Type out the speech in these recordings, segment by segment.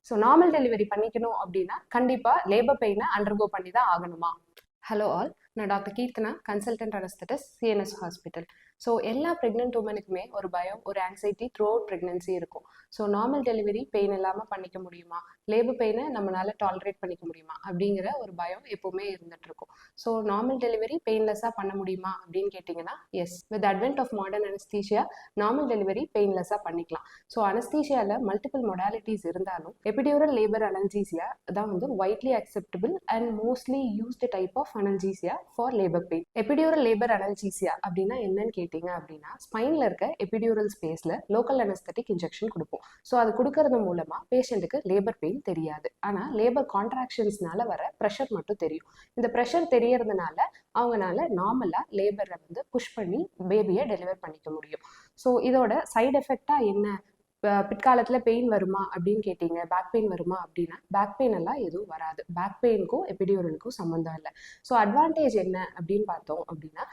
So normal delivery பண்ணிக்கணும் அப்படின்னா கண்டிப்பாக லேபர் பெயினை அண்டர்கோ பண்ணி தான் ஆகணுமா? ஹலோ ஆல், நான் doctor Keerthana, consultant anaesthetist, CNS hospital. So எல்லா ப்ரெக்னென்ட் உமனுக்குமே ஒரு பயம், ஒரு ஆங்ஸைட்டி த்ரூ அவுட் ப்ரெக்னன்சி இருக்கும். ஸோ நார்மல் டெலிவரி பெயின் இல்லாமல் பண்ணிக்க முடியுமா, லேபர் பெயினை நம்மளால டாலரேட் பண்ணிக்க முடியுமா அப்படிங்கிற ஒரு பயம் எப்போவுமே இருந்துட்டு இருக்கும். ஸோ நார்மல் டெலிவரி பெயின்லெஸ்ஸாக பண்ண முடியுமா அப்படின்னு கேட்டிங்கன்னா, yes, with advent of modern anaesthesia normal delivery பெயின்லெஸ்ஸாக பண்ணிக்கலாம். ஸோ அனஸ்தீஷியாவில் மல்டிபிள் மொடாலிட்டிஸ் இருந்தாலும் எபிடியூரல் லேபர் அனல்ஜீசியா தான் வந்து widely acceptable and mostly used type of analgesia for labour pain. Epidural labour analgesia அப்படின்னா என்னன்னு கேட்டிங்க அப்படின்னா, ஸ்பைனில் இருக்க எபிடியூரல் ஸ்பேஸில் லோக்கல் அனஸ்தட்டிக் இன்ஜெக்ஷன் கொடுப்போம். ஸோ அது கொடுக்கறது மூலமாக பேஷண்ட்டுக்கு லேபர் பெயின் தெரியாது. ஆனால் லேபர் கான்ட்ராக்ஷன்ஸ்னால வர ப்ரெஷர் மட்டும் தெரியும். இந்த ப்ரெஷர் தெரியறதுனால அவங்களால நார்மலாக லேபரை வந்து புஷ் பண்ணி பேபியை டெலிவர் பண்ணிக்க முடியும். ஸோ இதோட சைடு எஃபெக்டாக என்ன, பிற்காலத்தில் பெயின் வருமா அப்படின்னு கேட்டீங்க, பேக் பெயின் வருமா அப்படின்னா, பேக் பெயின் எல்லாம் எதுவும் வராது. பேக் பெயினுக்கும் எபிடியூரலுக்கும் சம்மந்தம் இல்லை. ஸோ அட்வான்டேஜ் என்ன அப்படின்னு பார்த்தோம் அப்படின்னா,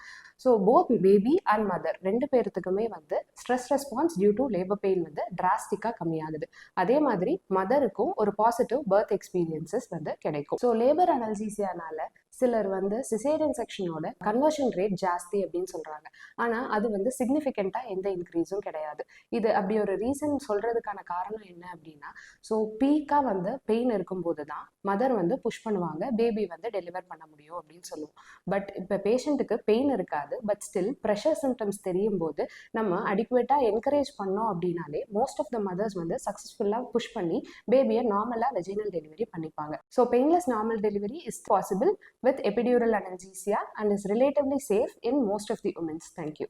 so both baby and mother ரெண்டு பேர்த்துக்குமே வந்து stress response due to labour pain வந்து டிராஸ்டிக்காக கம்மியாகுது. அதே மாதிரி மதருக்கும் ஒரு பாசிட்டிவ் பர்த் எக்ஸ்பீரியன்சஸ் வந்து கிடைக்கும். ஸோ லேபர் அனல்ஜீசியானால சிலர் வந்து சிசேரியன் செக்ஷனோட கன்வர்ஷன் ரேட் ஜாஸ்தி அப்படின்னு சொல்றாங்க. ஆனால் அது வந்து சிக்னிஃபிகண்ட்டாக எந்த இன்க்ரீஸும் கிடையாது. இது அப்படி ஒரு ரீசன் சொல்றதுக்கான காரணம் என்ன அப்படின்னா, ஸோ பீக்காக வந்து பெயின் இருக்கும்போது தான் மதர் வந்து புஷ் பண்ணுவாங்க, பேபி வந்து டெலிவர் பண்ண முடியும் அப்படின்னு சொல்லுவோம். பட் இப்போ பேஷண்ட்டுக்கு பெயின் இருக்காது, பட் ஸ்டில் ப்ரெஷர் சிம்டம்ஸ் தெரியும் போது நம்ம அடிக்குவேட்டாக என்கரேஜ் பண்ணோம் அப்படின்னாலே மோஸ்ட் ஆஃப் த மதர்ஸ் வந்து சக்ஸஸ்ஃபுல்லாக புஷ் பண்ணி பேபியை நார்மலாக வெஜினல் டெலிவரி பண்ணிப்பாங்க. So painless normal delivery is possible with epidural analgesia and is relatively safe in most of the women. Thank you.